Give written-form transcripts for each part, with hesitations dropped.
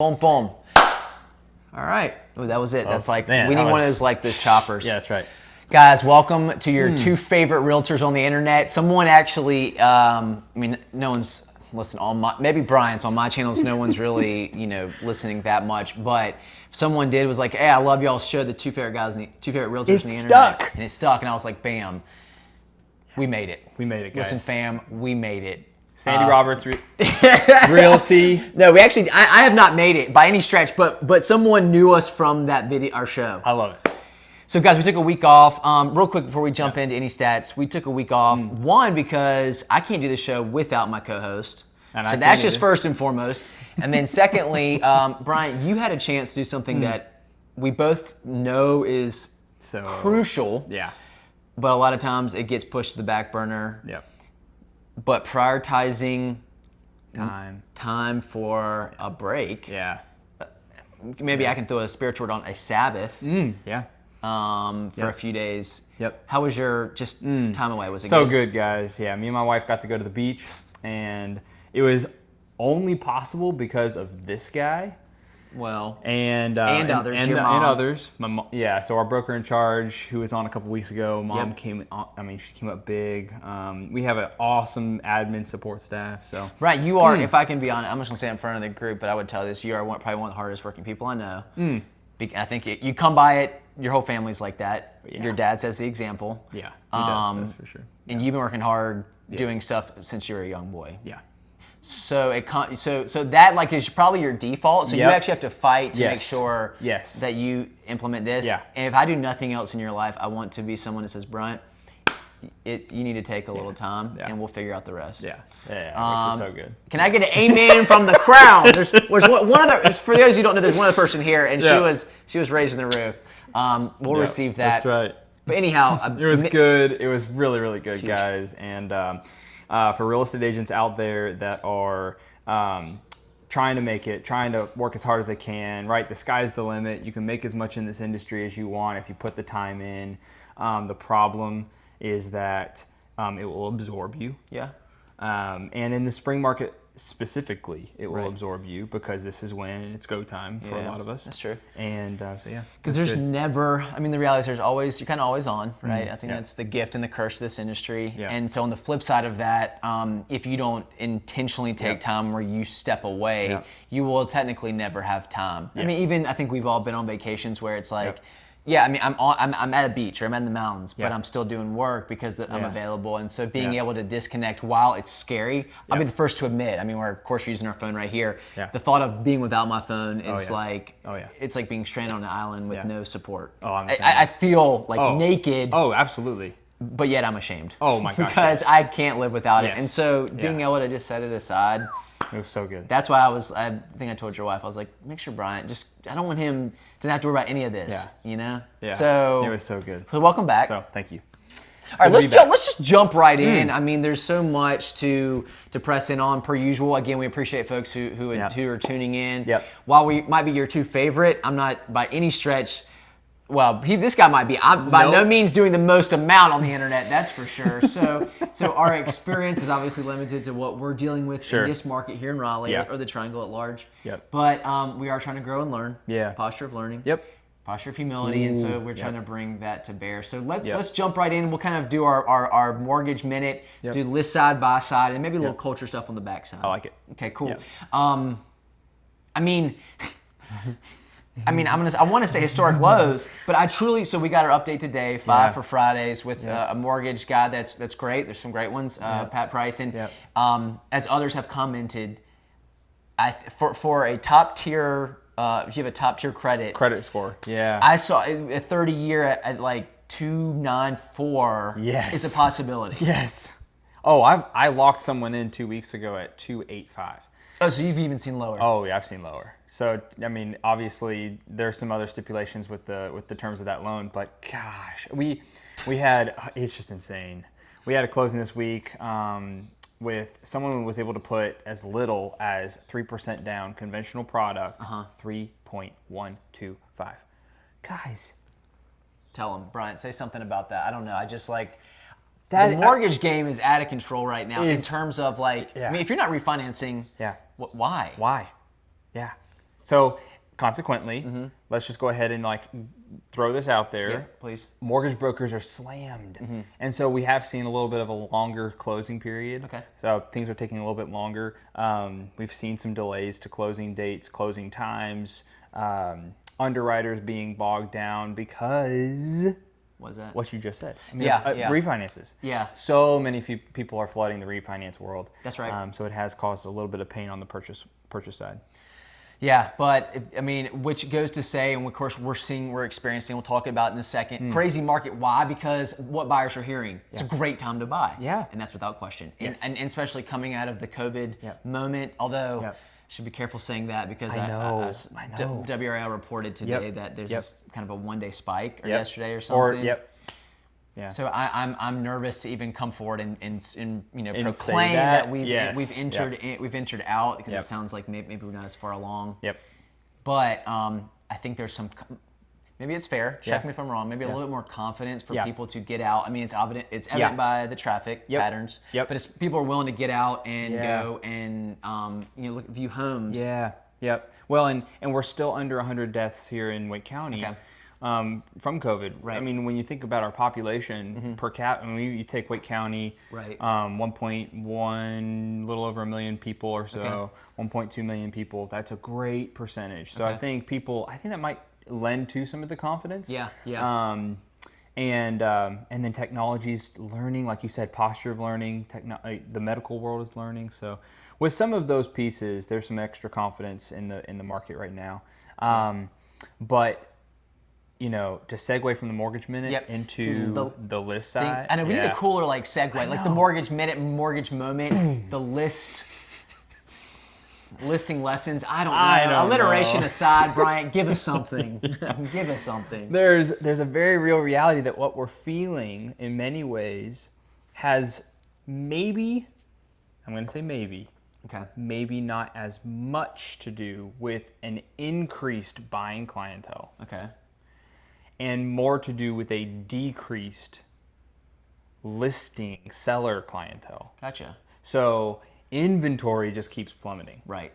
Boom, boom. All right. Ooh, that was it. That's like, man, we need that one of was- those like those choppers. Yeah, that's right. Guys, welcome to your two favorite realtors on the internet. Someone actually, no one's listening on my, maybe Brian's on my channels. No one's really, listening that much. But someone was like, hey, I love y'all's show, the two favorite guys, two favorite realtors on the internet. Stuck. And it stuck. And I was like, bam, we made it. We made it, guys. Listen, fam, we made it. Sandy Roberts, Realty. No, we actually, I have not made it by any stretch, but someone knew us from that video, our show. I love it. So guys, we took a week off. Real quick before we jump into any stats, we took a week off. One, because I can't do the show without my co-host. And so I that's can't just either. first and foremost. And then secondly, Brian, you had a chance to do something that we both know is So crucial, Yeah. but a lot of times it gets pushed to the back burner. Yep. But prioritizing Time. for a break. Yeah. Maybe I can throw a spiritual word on a Sabbath Yeah. for a few days. Yep. How was your time away? Was it So good? good, guys. Yeah, me and my wife got to go to the beach, and it was only possible because of this guy. Well, And others, and, your and mom. others. My mom, yeah. So our broker in charge, who was on a couple weeks ago, mom Yep. came. She came up big. We have an awesome admin support staff. So right, you are, if I can be honest, I'm just going to say it in front of the group, but I would tell this, you are probably one of the hardest working people I know. I think you come by it, your whole family's like that. Yeah. Your dad sets the example. yeah, he does, that's for sure. And you've been working hard doing stuff since you were a young boy. Yeah. So so that like is probably your default. So you Yep. actually have to fight to make Yes. sure Yes. that you implement this. Yeah. And if I do nothing else in your life, I want to be someone that says, Bryant, you need to take a little time, Yeah. and we'll figure out the rest. Yeah. Which is so good. Can I get an amen from the crowd? There's one other. For those who don't know, there's one other person here, and Yeah. she was raised in the roof. We'll Yeah, receive that. That's right. But anyhow, It was good. It was really, really good, guys. And for real estate agents out there that are trying to make it, trying to work as hard as they can, right? The sky's the limit. You can make as much in this industry as you want if you put the time in. The problem is that it will absorb you. Yeah. And in the spring market specifically, it will Right. absorb you because this is when it's go time for a Yeah, lot of us. that's true. And so, yeah. Because there's never, the reality is there's always, you're kind of always on, right? I think that's the gift and the curse of this industry. Yeah. And so on the flip side of that, if you don't intentionally take time where you step away, Yeah. you will technically never have time. Yes. I think we've all been on vacations where it's like, Yep. I'm at a beach or I'm in the mountains, but Yeah. I'm still doing work because I'm Yeah. available. And so being Yeah. able to disconnect while it's scary, I'll be the first to admit. We're of course using our phone right here. Yeah. The thought of being without my phone is yeah. like, Oh, yeah. it's like being stranded on an island with Yeah. no support. Oh, I'm the same I way. feel like naked, Oh, absolutely. but yet I'm ashamed. Oh, my gosh, because yes. I can't live without it. Yes. And so being Yeah. able to just set it aside, It was so good. that's why I think I told your wife, I was like, make sure Bryant, I don't want him to have to worry about any of this, Yeah. Yeah. So it was so good. welcome back. So thank you. All right, good to be back. let's just jump right in. There's so much to press in on per usual. Again, we appreciate folks who are tuning in. Yep. While we might be your two favorite, I'm not by any stretch. Well, this guy might be. I'm by no means doing the most amount on the internet. That's for sure. So our experience is obviously limited to what we're dealing with in this market here in Raleigh or the Triangle at large. Yep. But we are trying to grow and learn. Yeah. Posture of learning. Yep. Posture of humility, and so we're trying to bring that to bear. So let's jump right in. We'll kind of do our mortgage minute, do list side by side, and maybe a little culture stuff on the back side. I like it. Okay, cool. Yep. I want to say historic lows, but I truly. So we got our update today, 5 for Fridays with a mortgage guy. That's great. There's some great ones. Pat Price, and as others have commented, for a top tier. If you have a top tier credit Score. Yeah. I saw a 30-year at like 294 Yes. is a possibility. Yes. Oh, I locked someone in 2 weeks ago at 285. Oh, so you've even seen lower. Oh yeah, I've seen lower. So obviously there's some other stipulations with the terms of that loan, but gosh, we had, it's just insane. We had a closing this week with someone who was able to put as little as 3% down, conventional product, 3.125. Guys, Tell him, Bryant, say something about that. I don't know. I just like the mortgage game is out of control right now in terms of like. Yeah. If you're not refinancing, Yeah. why? Why? Yeah. So consequently, let's just go ahead and like throw this out there. Yeah, please. Mortgage brokers are slammed. And so we have seen a little bit of a longer closing period. Okay. So things are taking a little bit longer. We've seen some delays to closing dates, closing times, underwriters being bogged down because What's that? what you just said. I mean, Yeah. refinances. Yeah. So many people are flooding the refinance world. That's right. So it has caused a little bit of pain on the purchase side. Yeah, but I mean, which goes to say, and of course we're experiencing, we'll talk about in a second, crazy market. Why? Because what buyers are hearing, it's a great time to buy. Yeah. And that's without question. Yes. And especially coming out of the COVID moment, although should be careful saying that because I know. WRAL reported today that there's this kind of a one-day spike or yesterday or something. Yeah. So I'm nervous to even come forward and proclaim that we've entered out because it sounds like maybe we're not as far along. But I think there's some, maybe it's fair. Check me if I'm wrong. Maybe a little bit more confidence for people to get out. I mean, it's evident by the traffic patterns. But it's people are willing to get out and go and view homes. Well, and we're still under 100 deaths here in Wake County. From COVID. Right. I mean, when you think about our population per cap, I mean, you take Wake County, 1.1, little over 1 million people or so, 1.2 million people. That's a great percentage. So I think that might lend to some of the confidence. And then technology's learning, like you said, posture of learning. The medical world is learning. So with some of those pieces, there's some extra confidence in the market right now. But to segue from the mortgage minute into the list side. I know we need a cooler segue, like the mortgage minute, mortgage moment, the listing lessons. I don't know. Alliteration aside, Bryant, give us something. Give us something. There's a very real reality that what we're feeling in many ways has maybe not as much to do with an increased buying clientele. And more to do with a decreased listing seller clientele. Gotcha. So inventory just keeps plummeting. Right.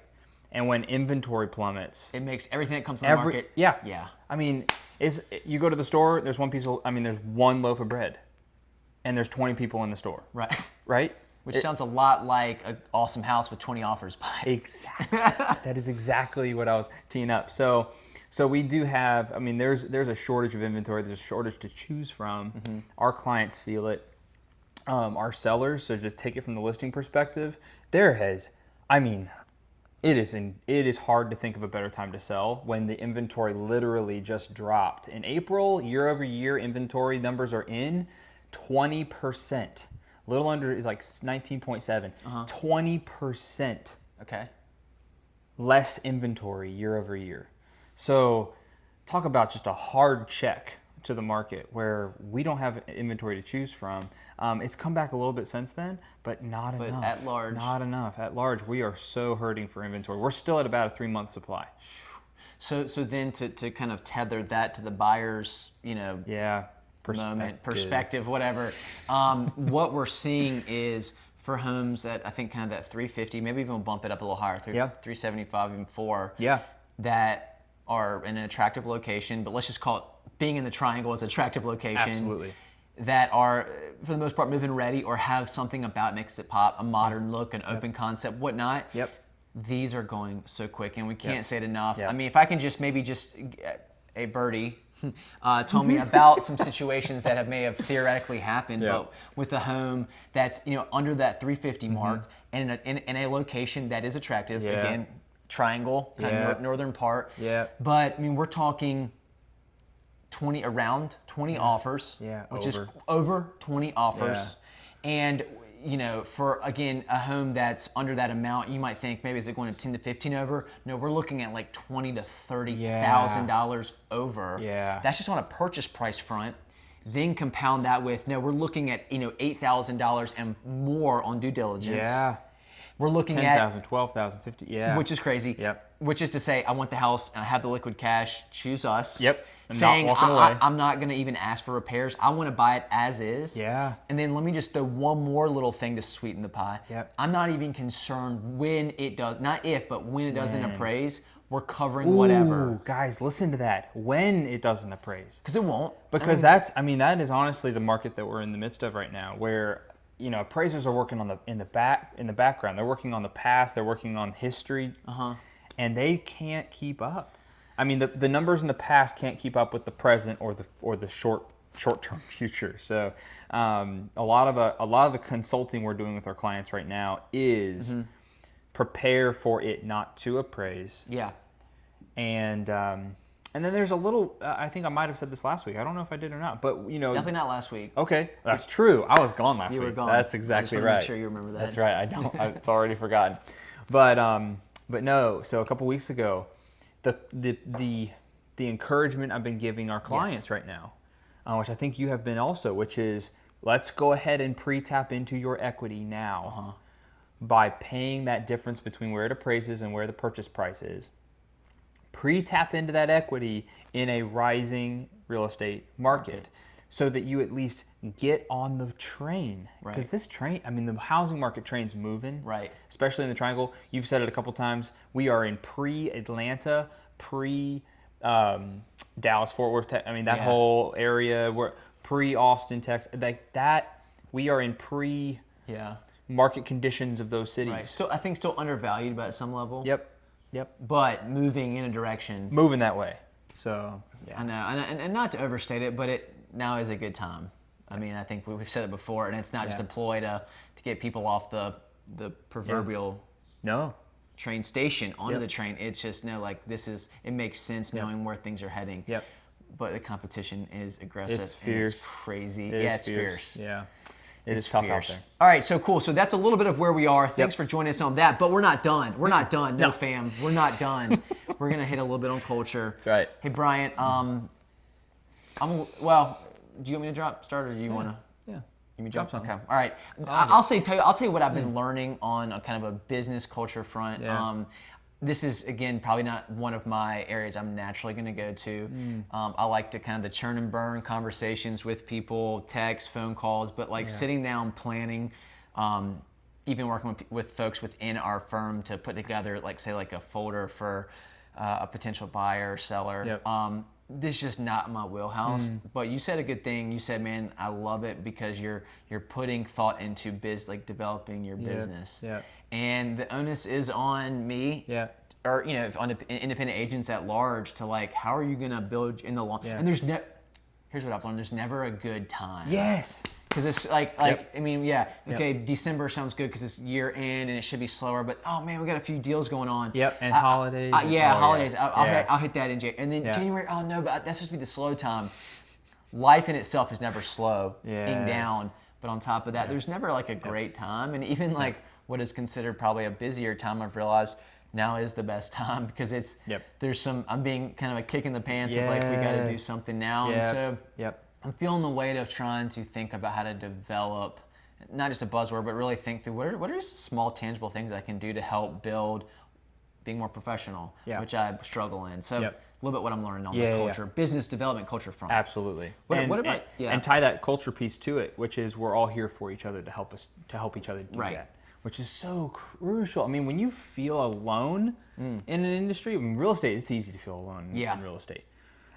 And when inventory plummets, it makes everything that comes to the market. Yeah. I mean, you go to the store, there's there's one loaf of bread, and there's 20 people in the store. Right. Right? Which sounds a lot like an awesome house with 20 offers by. Exactly. That is exactly what I was teeing up. So we do have, there's a shortage of inventory. There's a shortage to choose from. Our clients feel it. Our sellers, so just take it from the listing perspective, it is hard to think of a better time to sell when the inventory literally just dropped. In April, year over year inventory numbers are in 20%. A little under is like 19.7. 20%. Okay. Less inventory year over year. So talk about just a hard check to the market where we don't have inventory to choose from. It's come back a little bit since then, but not enough. But at large. Not enough. At large, we are so hurting for inventory. We're still at about a 3-month supply. So then to kind of tether that to the buyer's, perspective, whatever. What we're seeing is for homes at I think kind of that 350, maybe even bump it up a little higher, 375, even 4. That are in an attractive location, but let's just call it being in the triangle as an attractive location. Absolutely. That are, for the most part, move-in ready or have something about makes it pop, a modern look, an open concept, whatnot. These are going so quick, and we can't say it enough. I mean, if I can just a birdie told me about some situations that may have theoretically happened, but with a home that's under that 350 mark and in a location that is attractive, again, triangle, kind of northern part. But I mean, we're talking around 20 offers, which is over 20 offers. And for again a home that's under that amount, you might think maybe is it going to 10 to 15 over? No, we're looking at like $20,000 to $30,000 over. That's just on a purchase price front. Then compound that with we're looking at $8,000 and more on due diligence. We're looking at 10,000, 12,000, 50, which is crazy. Which is to say, I want the house and I have the liquid cash. Choose us. I'm saying not walking away. I'm not going to even ask for repairs. I want to buy it as is. And then let me just throw one more little thing to sweeten the pie. I'm not even concerned when it does, not if, but when it doesn't appraise. we're covering whatever. Ooh, guys, listen to that. When it doesn't appraise. Because it won't. Because that is honestly the market that we're in the midst of right now, where appraisers are working on in the background. They're working on the past. They're working on history, and they can't keep up. I mean, the numbers in the past can't keep up with the present or the short-term future. So, a lot of the consulting we're doing with our clients right now is prepare for it not to appraise. Yeah. And then there's a little. I think I might have said this last week. I don't know if I did or not, but definitely not last week. Okay, that's true. I was gone last week. You were gone. That's exactly right. Make sure you remember that. That's right. I don't. I've already forgotten. But no. So a couple weeks ago, the encouragement I've been giving our clients right now, which I think you have been also, which is let's go ahead and pre-tap into your equity now by paying that difference between where it appraises and where the purchase price is. Pre-tap into that equity in a rising real estate market so that you at least get on the train. Because this train, I mean, the housing market train's moving. Right. Especially in the Triangle. You've said it a couple times. We are in pre-Atlanta, Dallas-Fort Worth. I mean, that whole area. We're pre-Austin, Texas. Like that, we are in market conditions of those cities. Right. I think still undervalued, but at some level. Yep. But moving in a direction. Moving that way. So, yeah. I know. And not to overstate it, but it now is a good time. I mean, I think we've said it before, and it's not just a ploy to get people off the proverbial train station onto the train. It's just, it makes sense knowing where things are heading. Yep. But the competition is aggressive. It's fierce. It's crazy. It's fierce. Yeah. It's tough out there. All right, so cool. So that's a little bit of where we are. Thanks for joining us on that. But we're not done. We're not done. No, fam. We're not done. We're going to hit a little bit on culture. That's right. Hey, Bryant, do you want me to start, or do you want to? Yeah. You drop something. Okay. All right. I'll tell you what I've been learning on a kind of a business culture front. Yeah. This is, again, probably not one of my areas I'm naturally going to go to. I like to kind of the churn and burn conversations with people, text, phone calls, but sitting down, planning, even working with folks within our firm to put together, a folder for a potential buyer or seller. Yep. This is just not my wheelhouse. But you said a good thing. You said, man, I love it because you're putting thought into developing your business. Yeah. And the onus is on me. Yeah. Or on independent agents at large to how are you gonna build in the long? Yeah. And here's what I've learned: there's never a good time. Yes. Because it's December sounds good because it's year end and it should be slower. But oh man, we got a few deals going on. Yep. And holidays. Holidays. I'll hit that in January. And then January. Oh no, but that's supposed to be the slow time. Life in itself is never slow. Yes. Down. But on top of that, there's never a great time. And even what is considered probably a busier time, I've realized now is the best time because there's I'm being kind of a kick in the pants of we got to do something now. And so I'm feeling the weight of trying to think about how to develop, not just a buzzword, but really think through what are small tangible things I can do to help build being more professional, which I struggle in. So a little bit what I'm learning on the culture, business development culture front. Absolutely. And tie that culture piece to it, which is we're all here for each other to help each other do that. Which is so crucial. I mean, when you feel alone in an industry, real estate, it's easy to feel alone in real estate.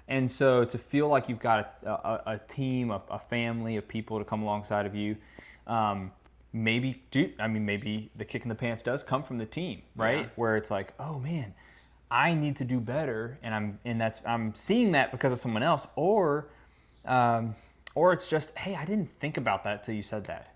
And so to feel like you've got a team, a family of people to come alongside of you, maybe the kick in the pants does come from the team, right? Yeah. Where it's oh man, I need to do better, and I'm seeing that because of someone else, or it's just, hey, I didn't think about that till you said that.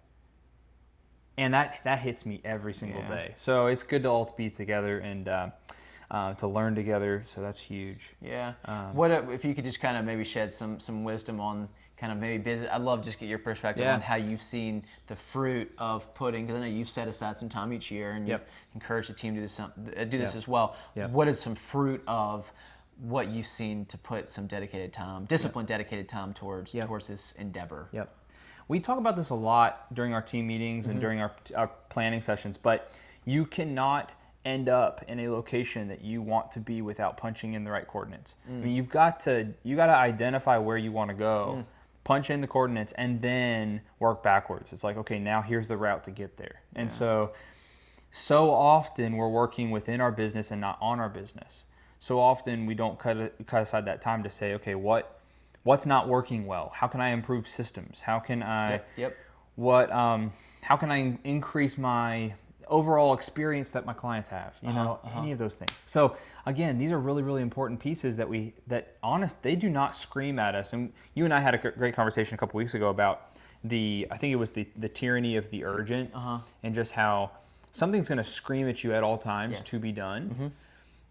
And that hits me every single day. So it's good to all be together and to learn together. So that's huge. Yeah. What if you could just kind of maybe shed some wisdom on kind of maybe business? I'd love to just get your perspective on how you've seen the fruit of putting, because I know you've set aside some time each year and you've encouraged the team to do this as well. What is some fruit of what you've seen to put some dedicated time towards this endeavor? Yep. We talk about this a lot during our team meetings and during our planning sessions, but you cannot end up in a location that you want to be without punching in the right coordinates. I mean, you got to identify where you want to go, punch in the coordinates, and then work backwards. It's okay, now here's the route to get there. And so often we're working within our business and not on our business. so often we don't cut aside that time to say, okay, what's not working well? How can I improve systems? How can I how can I increase my overall experience that my clients have? Any of those things. So again, these are really, really important pieces they do not scream at us. And you and I had a great conversation a couple weeks ago about I think it was the tyranny of the urgent, and just how something's going to scream at you at all times to be done. Mm-hmm.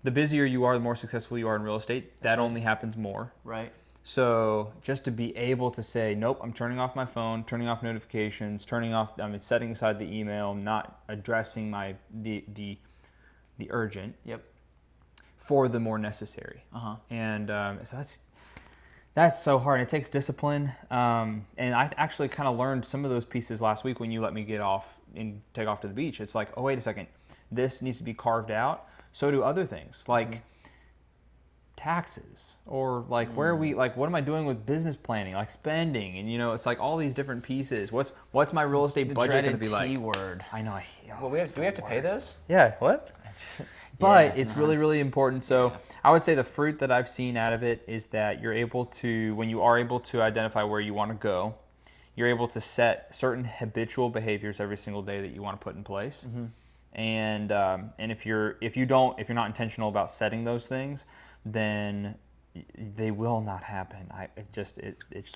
The busier you are, the more successful you are in real estate. That only happens more. Right. So just to be able to say, nope, I'm turning off my phone, turning off notifications, setting aside the email, not addressing the urgent. Yep. For the more necessary. And so that's so hard. It takes discipline. And I actually kind of learned some of those pieces last week when you let me get off and take off to the beach. It's like, oh, wait a second. This needs to be carved out. So do other things like taxes, or like what am I doing with business planning, like spending, and it's like all these different pieces. What's my real estate budget going to be like? T word. I know. Do we have to pay those? Yeah. What? But it's really, really important. So I would say the fruit that I've seen out of it is that you're able to, when you are able to identify where you want to go, you're able to set certain habitual behaviors every single day that you want to put in place. Mm-hmm. And if you're not intentional about setting those things, then they will not happen. It just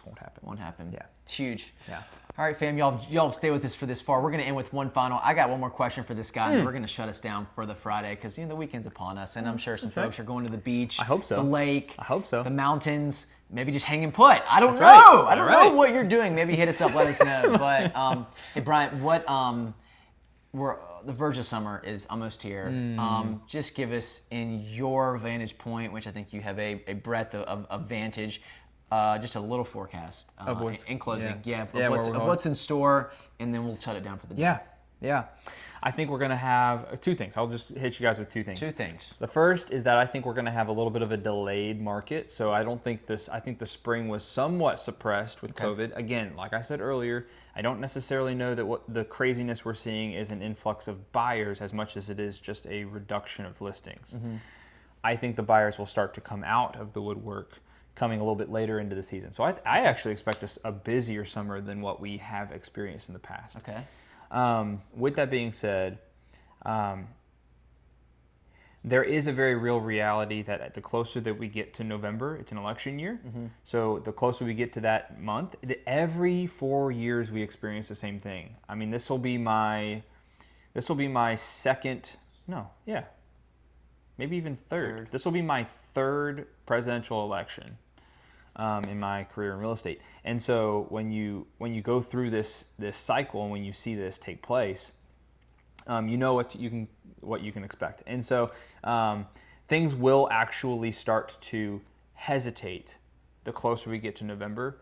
won't happen. Won't happen. Yeah. It's huge. Yeah. All right, fam, y'all stay with us for this far. We're going to end with one final. I got one more question for this guy, and we're going to shut us down for the Friday because the weekend's upon us, and I'm sure some folks are going to the beach. I hope so. The lake. I hope so. The mountains. Maybe just hanging put. I don't know. Right. I don't know what you're doing. Maybe hit us up. Let us know. But hey, Brian, the verge of summer is almost here. Just give us, in your vantage point, which I think you have a breadth of vantage, just a little forecast in closing. Of what's in store, and then we'll shut it down for the day. Yeah. I think we're going to have two things. I'll just hit you guys with two things. The first is that I think we're going to have a little bit of a delayed market. So I think the spring was somewhat suppressed with COVID. Again, like I said earlier, I don't necessarily know that what the craziness we're seeing is an influx of buyers as much as it is just a reduction of listings. Mm-hmm. I think the buyers will start to come out of the woodwork coming a little bit later into the season. So I actually expect a busier summer than what we have experienced in the past. Okay. With that being said, there is a very real reality that the closer that we get to November, it's an election year. Mm-hmm. So the closer we get to that month, every 4 years we experience the same thing. I mean, this will be my second, maybe even third. This will be my third presidential election in my career in real estate. And so when you go through this cycle and when you see this take place, you know what you can expect. And so things will actually start to hesitate the closer we get to November,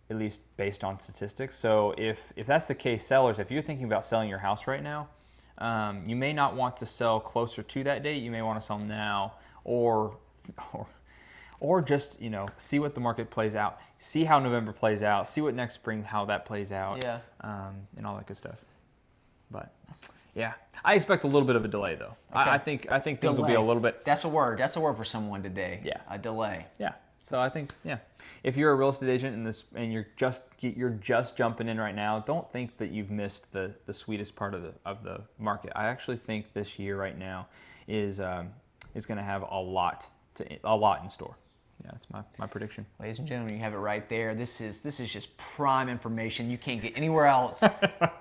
at least based on statistics. So if that's the case, sellers, if you're thinking about selling your house right now, you may not want to sell closer to that date. You may want to sell now, or just see what the market plays out, see how November plays out, see what next spring how that plays out, and all that good stuff. But yeah, I expect a little bit of a delay though. Okay. I think things will be a little bit. That's a word. That's a word for someone today. Yeah, a delay. Yeah. So I think if you're a real estate agent and you're just jumping in right now, don't think that you've missed the sweetest part of the market. I actually think this year right now is going to have a lot in store. Yeah, that's my prediction. Ladies and gentlemen, you have it right there. This is just prime information you can't get anywhere else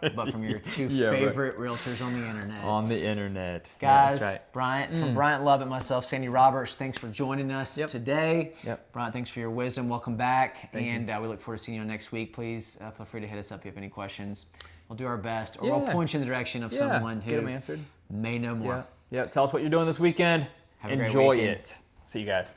but from your two favorite realtors on the internet. On the internet. Guys, that's right. Bryant, from Bryant Lovett, myself, Sandy Roberts, thanks for joining us today. Yep. Bryant, thanks for your wisdom. Welcome back. Thank you. We look forward to seeing you next week. Please feel free to hit us up if you have any questions. We'll do our best, or we'll point you in the direction of someone who get them answered. may know more. Yeah. Tell us what you're doing this weekend. Have a great Enjoy weekend. it. See you guys.